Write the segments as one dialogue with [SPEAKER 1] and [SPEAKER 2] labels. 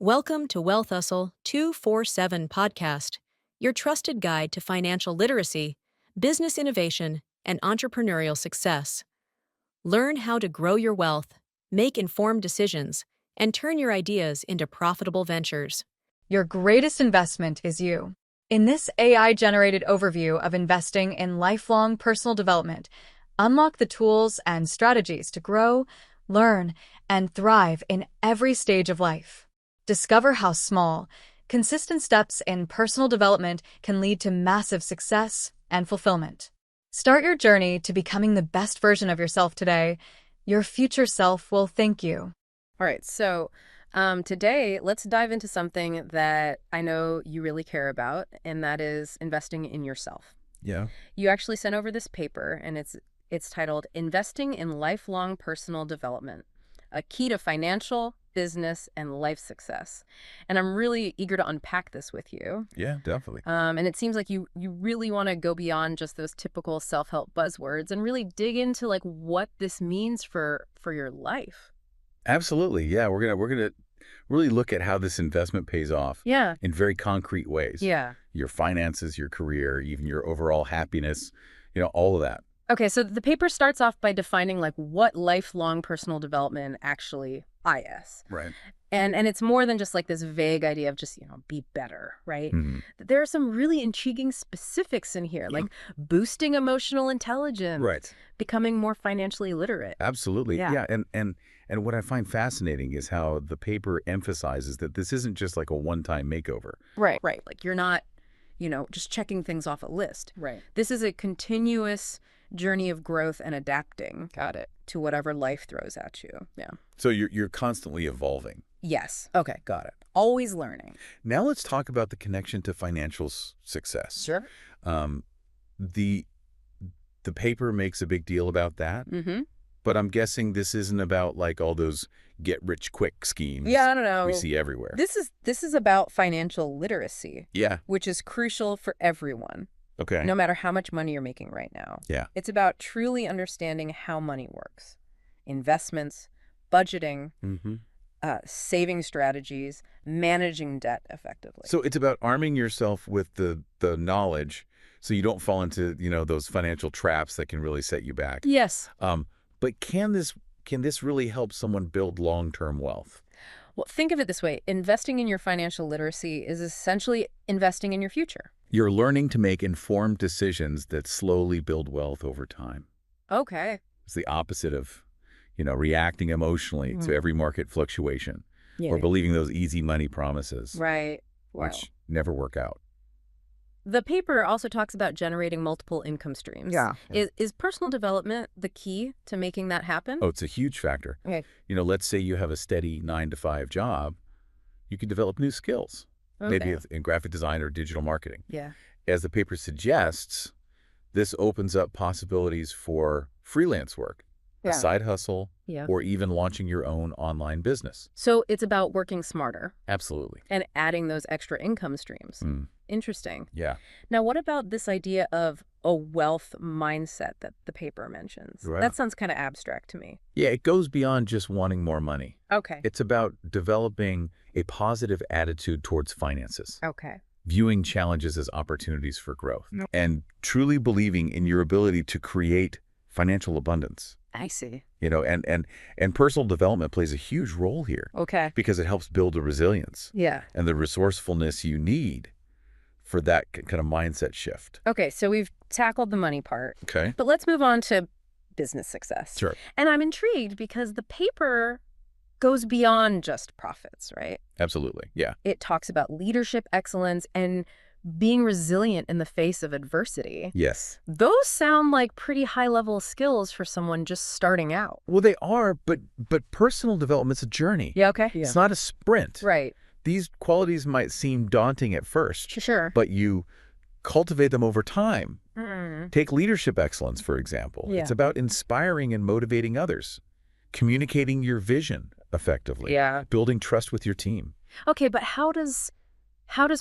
[SPEAKER 1] Welcome to Wealth Hustle 247 podcast, your trusted guide to financial literacy, business innovation, and entrepreneurial success. Learn how to grow your wealth, make informed decisions, and turn your ideas into profitable ventures.
[SPEAKER 2] Your greatest investment is you. In this AI-generated overview of investing in lifelong personal development, unlock the tools and strategies to grow, learn, and thrive in every stage of life. Discover how small, consistent steps in personal development can lead to massive success and fulfillment. Start your journey to becoming the best version of yourself today. Your future self will thank you.
[SPEAKER 3] All right, so today let's dive into something that I know you really care about, and that is investing in yourself.
[SPEAKER 4] Yeah.
[SPEAKER 3] You actually sent over this paper, and it's titled Investing in Lifelong Personal Development, a Key to Financial, Business, and Life Success. And I'm really eager to unpack this with you.
[SPEAKER 4] Yeah, definitely.
[SPEAKER 3] And it seems like you really want to go beyond just those typical self-help buzzwords and really dig into like what this means for your life.
[SPEAKER 4] Absolutely. Yeah, we're gonna really look at how this investment pays off.
[SPEAKER 3] Yeah.
[SPEAKER 4] In very concrete ways.
[SPEAKER 3] Yeah.
[SPEAKER 4] Your finances, your career, even your overall happiness, all of that.
[SPEAKER 3] Okay, so the paper starts off by defining like what lifelong personal development actually is.
[SPEAKER 4] Right.
[SPEAKER 3] And it's more than just like this vague idea of just, be better, right?
[SPEAKER 4] Mhm.
[SPEAKER 3] There are some really intriguing specifics in here, like boosting emotional intelligence,
[SPEAKER 4] Right.
[SPEAKER 3] becoming more financially literate.
[SPEAKER 4] Absolutely.
[SPEAKER 3] Yeah.
[SPEAKER 4] Yeah. And what I find fascinating is how the paper emphasizes that this isn't just like a one-time makeover.
[SPEAKER 3] Right. Like you're not, just checking things off a list.
[SPEAKER 2] Right.
[SPEAKER 3] This is a continuous journey of growth and adapting.
[SPEAKER 2] Got it.
[SPEAKER 3] To whatever life throws at you. Yeah.
[SPEAKER 4] So you're constantly evolving.
[SPEAKER 3] Yes.
[SPEAKER 4] Okay, got it.
[SPEAKER 3] Always learning.
[SPEAKER 4] Now let's talk about the connection to financial success.
[SPEAKER 3] Sure.
[SPEAKER 4] The paper makes a big deal about that.
[SPEAKER 3] Mm-hmm.
[SPEAKER 4] But I'm guessing this isn't about like all those get-rich-quick schemes
[SPEAKER 3] Yeah, I don't know.
[SPEAKER 4] we see everywhere.
[SPEAKER 3] This is about financial literacy,
[SPEAKER 4] Yeah.
[SPEAKER 3] which is crucial for everyone,
[SPEAKER 4] Okay.
[SPEAKER 3] no matter how much money you're making right now.
[SPEAKER 4] Yeah.
[SPEAKER 3] It's about truly understanding how money works, investments, budgeting,
[SPEAKER 4] Mm-hmm.
[SPEAKER 3] saving strategies, managing debt effectively.
[SPEAKER 4] So it's about arming yourself with the knowledge so you don't fall into, those financial traps that can really set you back.
[SPEAKER 3] Yes.
[SPEAKER 4] But can this really help someone build long-term wealth?
[SPEAKER 3] Well, think of it this way. Investing in your financial literacy is essentially investing in your future.
[SPEAKER 4] You're learning to make informed decisions that slowly build wealth over time.
[SPEAKER 3] Okay.
[SPEAKER 4] It's the opposite of, reacting emotionally to every market fluctuation
[SPEAKER 3] Yeah.
[SPEAKER 4] or believing those easy money promises,
[SPEAKER 3] Right. Wow.
[SPEAKER 4] which never work out.
[SPEAKER 3] The paper also talks about generating multiple income streams.
[SPEAKER 2] Yeah.
[SPEAKER 3] Is personal development the key to making that happen?
[SPEAKER 4] Oh, it's a huge factor.
[SPEAKER 3] Okay.
[SPEAKER 4] Let's say you have a steady 9-to-5 job, you can develop new skills, maybe
[SPEAKER 3] Okay.
[SPEAKER 4] in graphic design or digital marketing.
[SPEAKER 3] Yeah.
[SPEAKER 4] As the paper suggests, this opens up possibilities for freelance work,
[SPEAKER 3] Yeah.
[SPEAKER 4] a side hustle,
[SPEAKER 3] Yeah.
[SPEAKER 4] or even launching your own online business.
[SPEAKER 3] So it's about working smarter
[SPEAKER 4] Absolutely.
[SPEAKER 3] and adding those extra income streams.
[SPEAKER 4] Mm,
[SPEAKER 3] Interesting.
[SPEAKER 4] yeah.
[SPEAKER 3] Now, what about this idea of a wealth mindset that the paper mentions?
[SPEAKER 4] Right.
[SPEAKER 3] That sounds kind of abstract to me.
[SPEAKER 4] Yeah, it goes beyond just wanting more money.
[SPEAKER 3] Okay.
[SPEAKER 4] It's about developing a positive attitude towards finances,
[SPEAKER 3] Okay.
[SPEAKER 4] viewing challenges as opportunities for growth, and truly believing in your ability to create financial abundance.
[SPEAKER 3] I see.
[SPEAKER 4] And personal development plays a huge role here
[SPEAKER 3] Okay.
[SPEAKER 4] because it helps build the resilience
[SPEAKER 3] Yeah.
[SPEAKER 4] and the resourcefulness you need for that kind of mindset shift.
[SPEAKER 3] Okay. So we've tackled the money part,
[SPEAKER 4] Okay.
[SPEAKER 3] but let's move on to business success.
[SPEAKER 4] Sure.
[SPEAKER 3] And I'm intrigued because the paper goes beyond just profits, right?
[SPEAKER 4] Absolutely. Yeah.
[SPEAKER 3] It talks about leadership excellence and being resilient in the face of adversity.
[SPEAKER 4] Yes.
[SPEAKER 3] Those sound like pretty high-level skills for someone just starting out.
[SPEAKER 4] Well, they are, but personal development's a journey.
[SPEAKER 3] Yeah, okay.
[SPEAKER 4] It's not a sprint.
[SPEAKER 3] Right.
[SPEAKER 4] These qualities might seem daunting at first,
[SPEAKER 3] Sure.
[SPEAKER 4] but you cultivate them over time.
[SPEAKER 3] Mm.
[SPEAKER 4] Take leadership excellence, for example.
[SPEAKER 3] Yeah.
[SPEAKER 4] It's about inspiring and motivating others, communicating your vision effectively,
[SPEAKER 3] Yeah.
[SPEAKER 4] building trust with your team.
[SPEAKER 3] Okay, but how does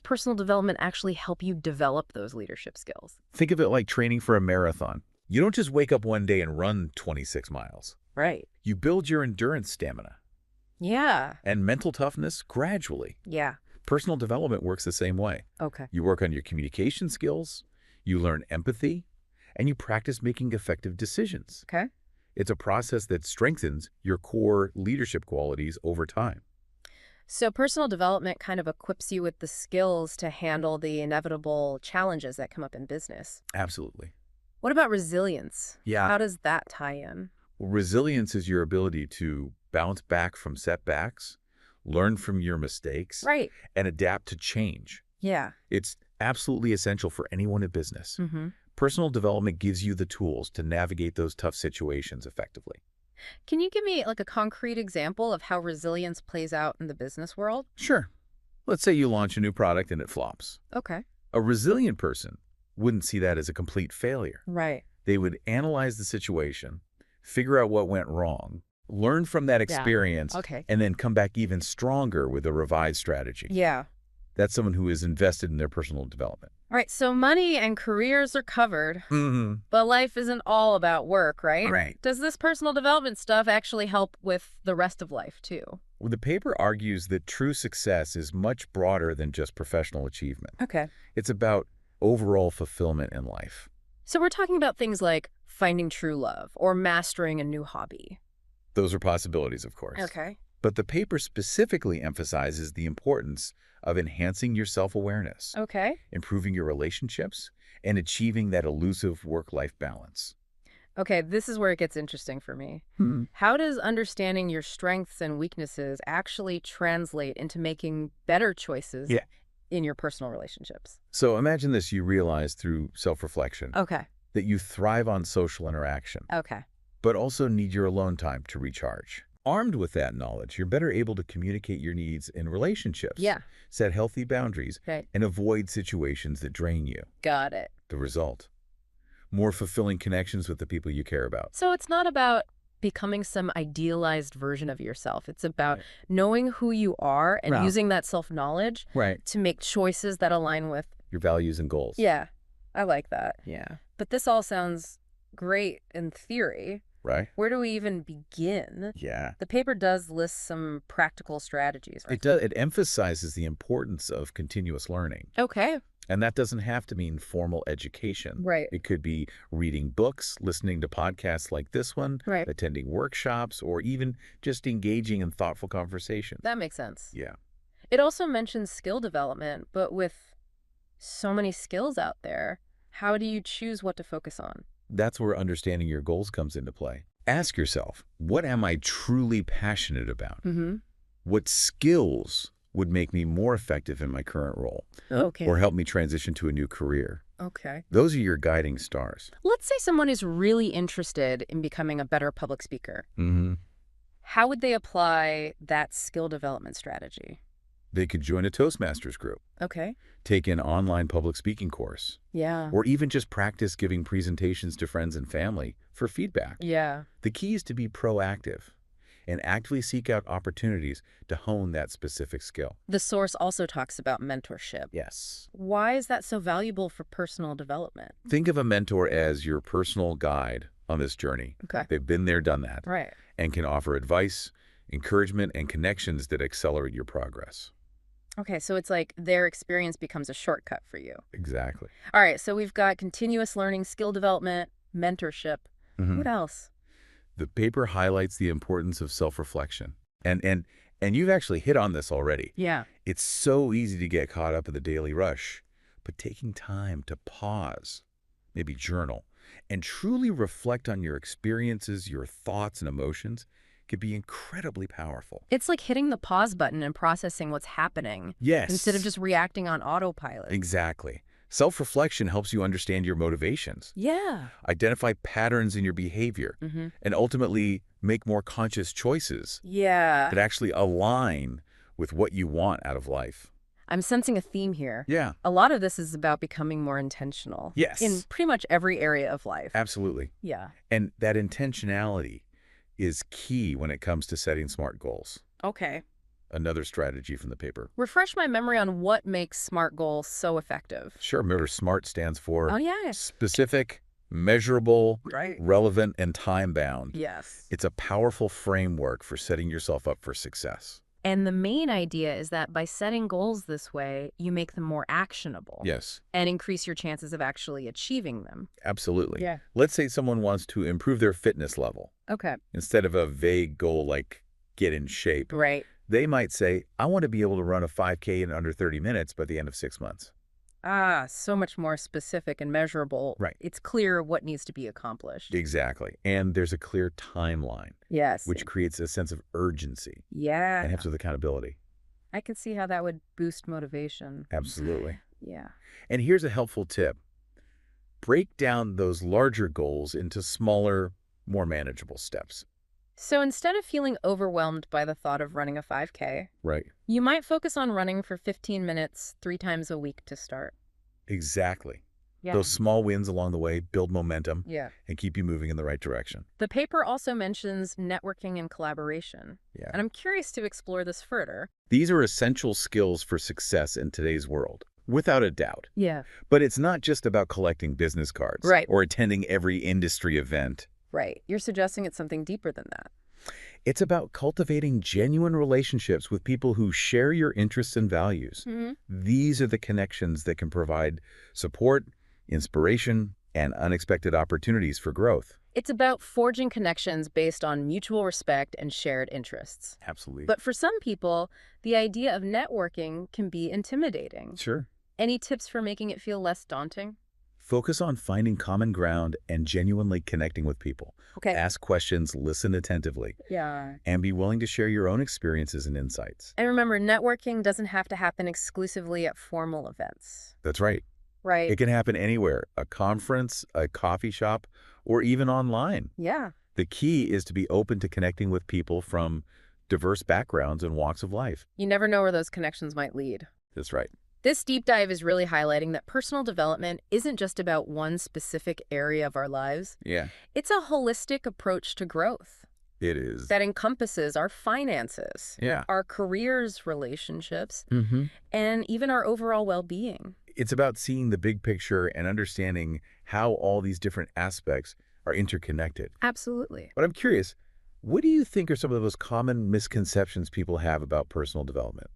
[SPEAKER 3] personal development actually help you develop those leadership skills?
[SPEAKER 4] Think of it like training for a marathon. You don't just wake up one day and run 26 miles.
[SPEAKER 3] Right.
[SPEAKER 4] You build your endurance stamina.
[SPEAKER 3] Yeah.
[SPEAKER 4] and mental toughness gradually.
[SPEAKER 3] Yeah.
[SPEAKER 4] Personal development works the same way.
[SPEAKER 3] Okay.
[SPEAKER 4] You work on your communication skills, you learn empathy, and you practice making effective decisions.
[SPEAKER 3] Okay.
[SPEAKER 4] It's a process that strengthens your core leadership qualities over time.
[SPEAKER 3] So personal development kind of equips you with the skills to handle the inevitable challenges that come up in business.
[SPEAKER 4] Absolutely.
[SPEAKER 3] What about resilience?
[SPEAKER 4] Yeah.
[SPEAKER 3] How does that tie in?
[SPEAKER 4] Well, resilience is your ability to bounce back from setbacks, learn from your mistakes,
[SPEAKER 3] Right.
[SPEAKER 4] and adapt to change.
[SPEAKER 3] Yeah.
[SPEAKER 4] It's absolutely essential for anyone in business.
[SPEAKER 3] Mm-hmm.
[SPEAKER 4] Personal development gives you the tools to navigate those tough situations effectively.
[SPEAKER 3] Can you give me like a concrete example of how resilience plays out in the business world?
[SPEAKER 4] Sure. Let's say you launch a new product and it flops.
[SPEAKER 3] Okay.
[SPEAKER 4] A resilient person wouldn't see that as a complete failure.
[SPEAKER 3] Right.
[SPEAKER 4] They would analyze the situation, figure out what went wrong, learn from that experience,
[SPEAKER 3] Okay.
[SPEAKER 4] and then come back even stronger with a revised strategy.
[SPEAKER 3] Yeah.
[SPEAKER 4] That's someone who is invested in their personal development.
[SPEAKER 3] All right. So money and careers are covered,
[SPEAKER 4] Mm-hmm.
[SPEAKER 3] but life isn't all about work, right?
[SPEAKER 4] Right.
[SPEAKER 3] Does this personal development stuff actually help with the rest of life too?
[SPEAKER 4] Well, the paper argues that true success is much broader than just professional achievement.
[SPEAKER 3] Okay.
[SPEAKER 4] It's about overall fulfillment in life.
[SPEAKER 3] So we're talking about things like finding true love or mastering a new hobby.
[SPEAKER 4] Those are possibilities, of course.
[SPEAKER 3] Okay.
[SPEAKER 4] But the paper specifically emphasizes the importance of enhancing your self-awareness,
[SPEAKER 3] Okay.
[SPEAKER 4] improving your relationships, and achieving that elusive work-life balance.
[SPEAKER 3] Okay, this is where it gets interesting for me.
[SPEAKER 4] Hmm.
[SPEAKER 3] How does understanding your strengths and weaknesses actually translate into making better choices
[SPEAKER 4] Yeah.
[SPEAKER 3] in your personal relationships?
[SPEAKER 4] So imagine this, you realize through self-reflection
[SPEAKER 3] Okay.
[SPEAKER 4] that you thrive on social interaction,
[SPEAKER 3] Okay.
[SPEAKER 4] but also need your alone time to recharge. Armed with that knowledge, you're better able to communicate your needs in relationships,
[SPEAKER 3] Yeah.
[SPEAKER 4] set healthy boundaries,
[SPEAKER 3] Okay.
[SPEAKER 4] and avoid situations that drain you.
[SPEAKER 3] Got it.
[SPEAKER 4] The result: more fulfilling connections with the people you care about.
[SPEAKER 3] So it's not about becoming some idealized version of yourself. It's about knowing who you are and
[SPEAKER 4] Right.
[SPEAKER 3] using that self-knowledge
[SPEAKER 4] Right.
[SPEAKER 3] to make choices that align with.
[SPEAKER 4] Your values and goals.
[SPEAKER 3] Yeah, I like that.
[SPEAKER 4] Yeah.
[SPEAKER 3] But this all sounds great in theory.
[SPEAKER 4] Right?
[SPEAKER 3] Where do we even begin?
[SPEAKER 4] Yeah.
[SPEAKER 3] The paper does list some practical strategies.
[SPEAKER 4] It does. It emphasizes the importance of continuous learning.
[SPEAKER 3] Okay.
[SPEAKER 4] And that doesn't have to mean formal education.
[SPEAKER 3] Right.
[SPEAKER 4] It could be reading books, listening to podcasts like this one,
[SPEAKER 3] Right.
[SPEAKER 4] attending workshops, or even just engaging in thoughtful conversations.
[SPEAKER 3] That makes sense.
[SPEAKER 4] Yeah.
[SPEAKER 3] It also mentions skill development, but with so many skills out there, how do you choose what to focus on?
[SPEAKER 4] That's where understanding your goals comes into play. Ask yourself, what am I truly passionate about?
[SPEAKER 3] Mm-hmm.
[SPEAKER 4] What skills would make me more effective in my current role
[SPEAKER 3] Okay.
[SPEAKER 4] or help me transition to a new career?
[SPEAKER 3] Okay.
[SPEAKER 4] Those are your guiding stars.
[SPEAKER 3] Let's say someone is really interested in becoming a better public speaker.
[SPEAKER 4] Mm-hmm.
[SPEAKER 3] How would they apply that skill development strategy?
[SPEAKER 4] They could join a Toastmasters group,
[SPEAKER 3] Okay.
[SPEAKER 4] take an online public speaking course,
[SPEAKER 3] Yeah.
[SPEAKER 4] or even just practice giving presentations to friends and family for feedback.
[SPEAKER 3] Yeah.
[SPEAKER 4] The key is to be proactive and actively seek out opportunities to hone that specific skill.
[SPEAKER 3] The source also talks about mentorship.
[SPEAKER 4] Yes.
[SPEAKER 3] Why is that so valuable for personal development?
[SPEAKER 4] Think of a mentor as your personal guide on this journey.
[SPEAKER 3] Okay.
[SPEAKER 4] They've been there, done that,
[SPEAKER 3] Right.
[SPEAKER 4] and can offer advice, encouragement, and connections that accelerate your progress.
[SPEAKER 3] Okay, so it's like their experience becomes a shortcut for you.
[SPEAKER 4] Exactly.
[SPEAKER 3] All right, so we've got continuous learning, skill development, mentorship.
[SPEAKER 4] Mhm.
[SPEAKER 3] What else?
[SPEAKER 4] The paper highlights the importance of self-reflection. And you've actually hit on this already.
[SPEAKER 3] Yeah.
[SPEAKER 4] It's so easy to get caught up in the daily rush, but taking time to pause, maybe journal, and truly reflect on your experiences, your thoughts and emotions can be incredibly powerful.
[SPEAKER 3] It's like hitting the pause button and processing what's happening
[SPEAKER 4] Yes.
[SPEAKER 3] instead of just reacting on autopilot.
[SPEAKER 4] Exactly. Self-reflection helps you understand your motivations,
[SPEAKER 3] Yeah.
[SPEAKER 4] identify patterns in your behavior,
[SPEAKER 3] Mm-hmm.
[SPEAKER 4] and ultimately make more conscious choices
[SPEAKER 3] Yeah.
[SPEAKER 4] that actually align with what you want out of life.
[SPEAKER 3] I'm sensing a theme here.
[SPEAKER 4] Yeah,
[SPEAKER 3] A lot of this is about becoming more intentional.
[SPEAKER 4] Yes.
[SPEAKER 3] In pretty much every area of life.
[SPEAKER 4] absolutely.
[SPEAKER 3] Yeah.
[SPEAKER 4] And that intentionality is key when it comes to setting SMART goals.
[SPEAKER 3] Okay.
[SPEAKER 4] Another strategy from the paper.
[SPEAKER 3] Refresh my memory on what makes SMART goals so effective.
[SPEAKER 4] Sure, remember SMART stands for
[SPEAKER 3] Oh, yeah.
[SPEAKER 4] specific, Measurable,
[SPEAKER 3] Right.
[SPEAKER 4] relevant, and time-bound.
[SPEAKER 3] Yes.
[SPEAKER 4] It's a powerful framework for setting yourself up for success.
[SPEAKER 3] And the main idea is that by setting goals this way, you make them more actionable.
[SPEAKER 4] Yes,
[SPEAKER 3] And increase your chances of actually achieving them.
[SPEAKER 4] absolutely.
[SPEAKER 3] Yeah.
[SPEAKER 4] Let's say someone wants to improve their fitness level.
[SPEAKER 3] Okay.
[SPEAKER 4] Instead of a vague goal like get in shape,
[SPEAKER 3] Right.
[SPEAKER 4] they might say, I want to be able to run a 5K in under 30 minutes by the end of 6 months.
[SPEAKER 3] Ah, so much more specific and measurable.
[SPEAKER 4] Right.
[SPEAKER 3] It's clear what needs to be accomplished.
[SPEAKER 4] Exactly. And there's a clear timeline,
[SPEAKER 3] Yes.
[SPEAKER 4] which creates a sense of urgency
[SPEAKER 3] Yeah.
[SPEAKER 4] and helps with accountability.
[SPEAKER 3] I can see how that would boost motivation.
[SPEAKER 4] Absolutely.
[SPEAKER 3] Yeah.
[SPEAKER 4] And here's a helpful tip. Break down those larger goals into smaller, more manageable steps.
[SPEAKER 3] So instead of feeling overwhelmed by the thought of running a 5K,
[SPEAKER 4] Right.
[SPEAKER 3] you might focus on running for 15 minutes 3 times a week to start.
[SPEAKER 4] Exactly.
[SPEAKER 3] Yeah.
[SPEAKER 4] Those small wins along the way build momentum
[SPEAKER 3] Yeah.
[SPEAKER 4] and keep you moving in the right direction.
[SPEAKER 3] The paper also mentions networking and collaboration,
[SPEAKER 4] Yeah.
[SPEAKER 3] and I'm curious to explore this further.
[SPEAKER 4] These are essential skills for success in today's world, without a doubt.
[SPEAKER 3] Yeah.
[SPEAKER 4] But it's not just about collecting business cards
[SPEAKER 3] Right.
[SPEAKER 4] or attending every industry event.
[SPEAKER 3] Right. You're suggesting it's something deeper than that.
[SPEAKER 4] It's about cultivating genuine relationships with people who share your interests and values.
[SPEAKER 3] Mm-hmm.
[SPEAKER 4] These are the connections that can provide support, inspiration, and unexpected opportunities for growth.
[SPEAKER 3] It's about forging connections based on mutual respect and shared interests.
[SPEAKER 4] Absolutely.
[SPEAKER 3] But for some people, the idea of networking can be intimidating.
[SPEAKER 4] Sure.
[SPEAKER 3] Any tips for making it feel less daunting?
[SPEAKER 4] Focus on finding common ground and genuinely connecting with people.
[SPEAKER 3] Okay.
[SPEAKER 4] Ask questions, listen attentively,
[SPEAKER 3] Yeah.
[SPEAKER 4] and be willing to share your own experiences and insights.
[SPEAKER 3] And remember, networking doesn't have to happen exclusively at formal events.
[SPEAKER 4] That's right.
[SPEAKER 3] Right.
[SPEAKER 4] It can happen anywhere, a conference, a coffee shop, or even online.
[SPEAKER 3] Yeah.
[SPEAKER 4] The key is to be open to connecting with people from diverse backgrounds and walks of life.
[SPEAKER 3] You never know where those connections might lead.
[SPEAKER 4] That's right.
[SPEAKER 3] This deep dive is really highlighting that personal development isn't just about one specific area of our lives.
[SPEAKER 4] Yeah,
[SPEAKER 3] It's a holistic approach to growth
[SPEAKER 4] it is.
[SPEAKER 3] that encompasses our finances,
[SPEAKER 4] Yeah.
[SPEAKER 3] our careers, relationships,
[SPEAKER 4] Mm-hmm.
[SPEAKER 3] and even our overall well-being.
[SPEAKER 4] It's about seeing the big picture and understanding how all these different aspects are interconnected.
[SPEAKER 3] Absolutely.
[SPEAKER 4] But I'm curious, what do you think are some of the most common misconceptions people have about personal development?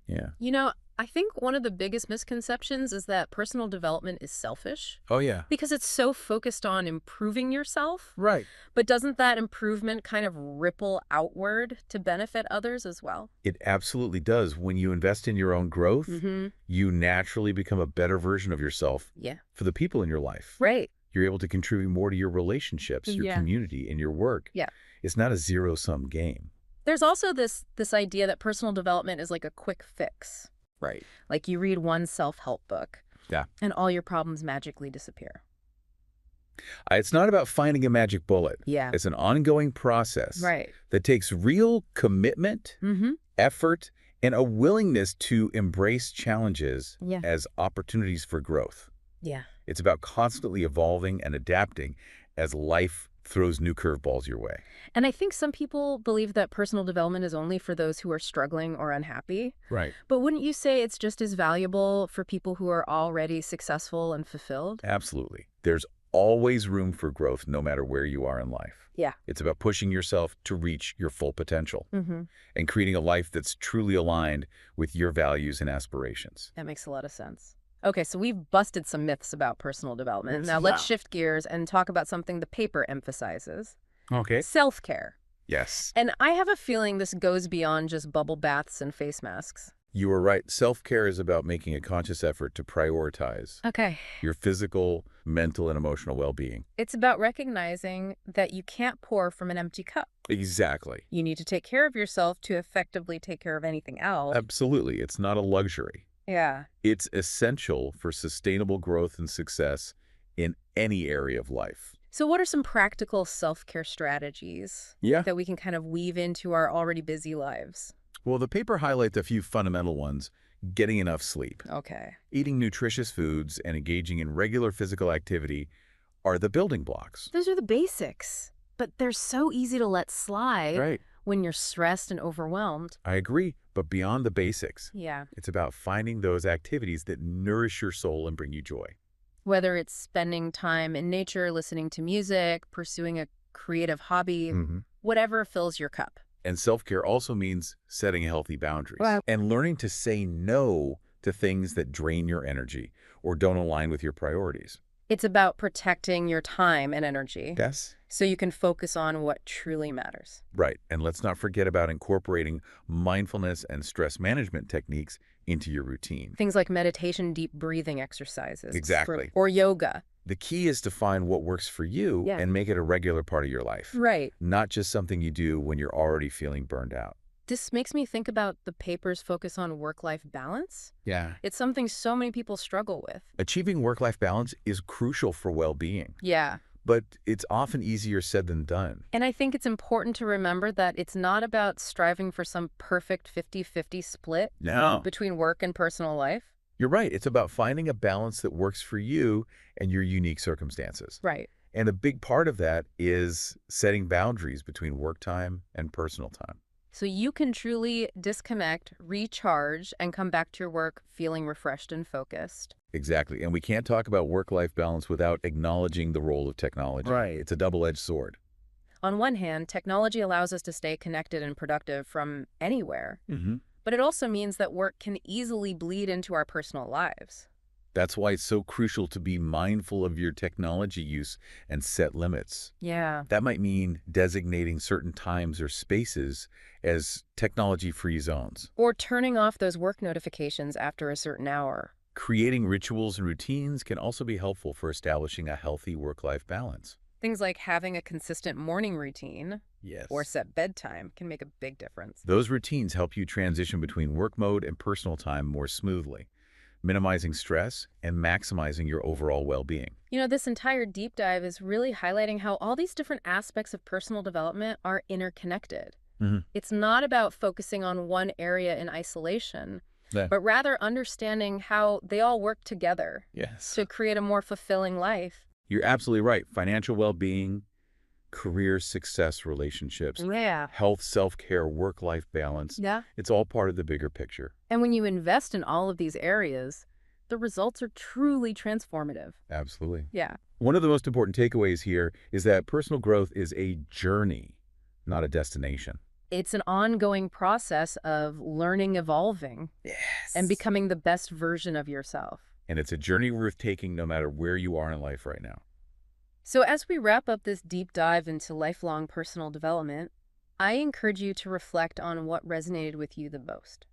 [SPEAKER 4] Yeah.
[SPEAKER 3] You know, I think one of the biggest misconceptions is that personal development is selfish
[SPEAKER 4] Oh, yeah.
[SPEAKER 3] because it's so focused on improving yourself.
[SPEAKER 4] Right.
[SPEAKER 3] But doesn't that improvement kind of ripple outward to benefit others as well?
[SPEAKER 4] It absolutely does. When you invest in your own growth,
[SPEAKER 3] Mm-hmm.
[SPEAKER 4] you naturally become a better version of yourself
[SPEAKER 3] Yeah.
[SPEAKER 4] for the people in your life.
[SPEAKER 3] Right.
[SPEAKER 4] You're able to contribute more to your relationships, your
[SPEAKER 3] Yeah.
[SPEAKER 4] community, and your work.
[SPEAKER 3] Yeah.
[SPEAKER 4] It's not a zero-sum game.
[SPEAKER 3] There's also this idea that personal development is like a quick fix.
[SPEAKER 4] Right.
[SPEAKER 3] Like you read one self-help book.
[SPEAKER 4] Yeah.
[SPEAKER 3] And all your problems magically disappear.
[SPEAKER 4] It's not about finding a magic bullet.
[SPEAKER 3] Yeah.
[SPEAKER 4] It's an ongoing process
[SPEAKER 3] Right.
[SPEAKER 4] that takes real commitment,
[SPEAKER 3] Mm-hmm.
[SPEAKER 4] effort, and a willingness to embrace challenges
[SPEAKER 3] Yeah.
[SPEAKER 4] as opportunities for growth.
[SPEAKER 3] Yeah.
[SPEAKER 4] It's about constantly evolving and adapting as life throws new curveballs your way.
[SPEAKER 3] And I think some people believe that personal development is only for those who are struggling or unhappy.
[SPEAKER 4] Right.
[SPEAKER 3] But wouldn't you say it's just as valuable for people who are already successful and fulfilled?
[SPEAKER 4] Absolutely. There's always room for growth no matter where you are in life.
[SPEAKER 3] Yeah.
[SPEAKER 4] It's about pushing yourself to reach your full potential
[SPEAKER 3] Mm-hmm.
[SPEAKER 4] and creating a life that's truly aligned with your values and aspirations.
[SPEAKER 3] That makes a lot of sense. Okay, so we've busted some myths about personal development. Now let's shift gears and talk about something the paper emphasizes.
[SPEAKER 4] Okay.
[SPEAKER 3] Self-care.
[SPEAKER 4] Yes.
[SPEAKER 3] And I have a feeling this goes beyond just bubble baths and face masks.
[SPEAKER 4] You are right. Self-care is about making a conscious effort to prioritize
[SPEAKER 3] Okay.
[SPEAKER 4] your physical, mental, and emotional well-being.
[SPEAKER 3] It's about recognizing that you can't pour from an empty cup.
[SPEAKER 4] Exactly.
[SPEAKER 3] You need to take care of yourself to effectively take care of anything else.
[SPEAKER 4] Absolutely. It's not a luxury.
[SPEAKER 3] Yeah.
[SPEAKER 4] It's essential for sustainable growth and success in any area of life.
[SPEAKER 3] So what are some practical self-care strategies
[SPEAKER 4] Yeah.
[SPEAKER 3] that we can kind of weave into our already busy lives?
[SPEAKER 4] Well, the paper highlights a few fundamental ones: getting enough sleep,
[SPEAKER 3] Okay.
[SPEAKER 4] eating nutritious foods, and engaging in regular physical activity are the building blocks.
[SPEAKER 3] Those are the basics, but they're so easy to let slide
[SPEAKER 4] Right.
[SPEAKER 3] when you're stressed and overwhelmed.
[SPEAKER 4] I agree, but beyond the basics,
[SPEAKER 3] Yeah.
[SPEAKER 4] it's about finding those activities that nourish your soul and bring you joy.
[SPEAKER 3] Whether it's spending time in nature, listening to music, pursuing a creative hobby, whatever fills your cup.
[SPEAKER 4] And self-care also means setting healthy boundaries
[SPEAKER 3] Wow.
[SPEAKER 4] and learning to say no to things that drain your energy or don't align with your priorities.
[SPEAKER 3] It's about protecting your time and energy
[SPEAKER 4] Yes?
[SPEAKER 3] so you can focus on what truly matters.
[SPEAKER 4] Right. And let's not forget about incorporating mindfulness and stress management techniques into your routine.
[SPEAKER 3] Things like meditation, deep breathing exercises.
[SPEAKER 4] Exactly.
[SPEAKER 3] Or yoga.
[SPEAKER 4] The key is to find what works for you
[SPEAKER 3] Yeah.
[SPEAKER 4] and make it a regular part of your life,
[SPEAKER 3] Right.
[SPEAKER 4] not just something you do when you're already feeling burned out.
[SPEAKER 3] This makes me think about the paper's focus on work-life balance.
[SPEAKER 4] Yeah.
[SPEAKER 3] It's something so many people struggle with.
[SPEAKER 4] Achieving work-life balance is crucial for well-being,
[SPEAKER 3] Yeah.
[SPEAKER 4] but it's often easier said than done.
[SPEAKER 3] And I think it's important to remember that it's not about striving for some perfect 50-50 split
[SPEAKER 4] No.
[SPEAKER 3] between work and personal life.
[SPEAKER 4] You're right. It's about finding a balance that works for you and your unique circumstances.
[SPEAKER 3] Right.
[SPEAKER 4] And a big part of that is setting boundaries between work time and personal time.
[SPEAKER 3] So you can truly disconnect, recharge, and come back to your work feeling refreshed and focused.
[SPEAKER 4] Exactly. And we can't talk about work-life balance without acknowledging the role of technology.
[SPEAKER 5] Right.
[SPEAKER 4] It's a double-edged sword.
[SPEAKER 3] On one hand, technology allows us to stay connected and productive from anywhere, but it also means that work can easily bleed into our personal lives.
[SPEAKER 4] That's why it's so crucial to be mindful of your technology use and set limits.
[SPEAKER 3] Yeah.
[SPEAKER 4] That might mean designating certain times or spaces as technology-free zones.
[SPEAKER 3] Or turning off those work notifications after a certain hour.
[SPEAKER 4] Creating rituals and routines can also be helpful for establishing a healthy work-life balance.
[SPEAKER 3] Things like having a consistent morning routine
[SPEAKER 4] Yes.
[SPEAKER 3] or set bedtime can make a big difference.
[SPEAKER 4] Those routines help you transition between work mode and personal time more smoothly, minimizing stress and maximizing your overall well-being.
[SPEAKER 3] You know, this entire deep dive is really highlighting how all these different aspects of personal development are interconnected. It's not about focusing on one area in isolation,
[SPEAKER 4] Yeah.
[SPEAKER 3] but rather understanding how they all work together
[SPEAKER 4] Yes.
[SPEAKER 3] to create a more fulfilling life.
[SPEAKER 4] You're absolutely right. Financial well-being, career success, relationships,
[SPEAKER 3] Yeah.
[SPEAKER 4] health, self-care, work-life balance.
[SPEAKER 3] Yeah.
[SPEAKER 4] It's all part of the bigger picture.
[SPEAKER 3] And when you invest in all of these areas, the results are truly transformative.
[SPEAKER 4] Absolutely.
[SPEAKER 3] Yeah.
[SPEAKER 4] One of the most important takeaways here is that personal growth is a journey, not a destination.
[SPEAKER 3] It's an ongoing process of learning, evolving, and becoming the best version of yourself.
[SPEAKER 4] And it's a journey worth taking no matter where you are in life right now.
[SPEAKER 3] So as we wrap up this deep dive into lifelong personal development, I encourage you to reflect on what resonated with you the most.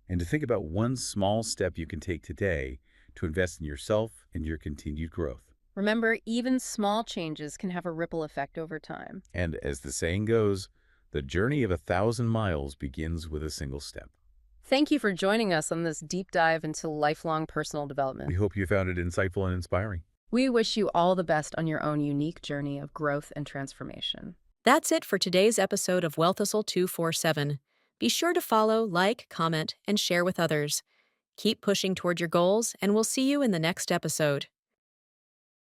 [SPEAKER 4] And to think about one small step you can take today to invest in yourself and your continued growth.
[SPEAKER 3] Remember, even small changes can have a ripple effect over time.
[SPEAKER 4] And as the saying goes, the journey of 1,000 miles begins with a single step.
[SPEAKER 3] Thank you for joining us on this deep dive into lifelong personal
[SPEAKER 4] We
[SPEAKER 3] development.
[SPEAKER 4] hope you found it insightful and inspiring.
[SPEAKER 3] We wish you all the best on your own unique journey of growth and transformation.
[SPEAKER 1] That's it for today's episode of Wealth Hustle 247. Be sure to follow, like, comment, and share with others. Keep pushing toward your goals, and we'll see you in the next episode.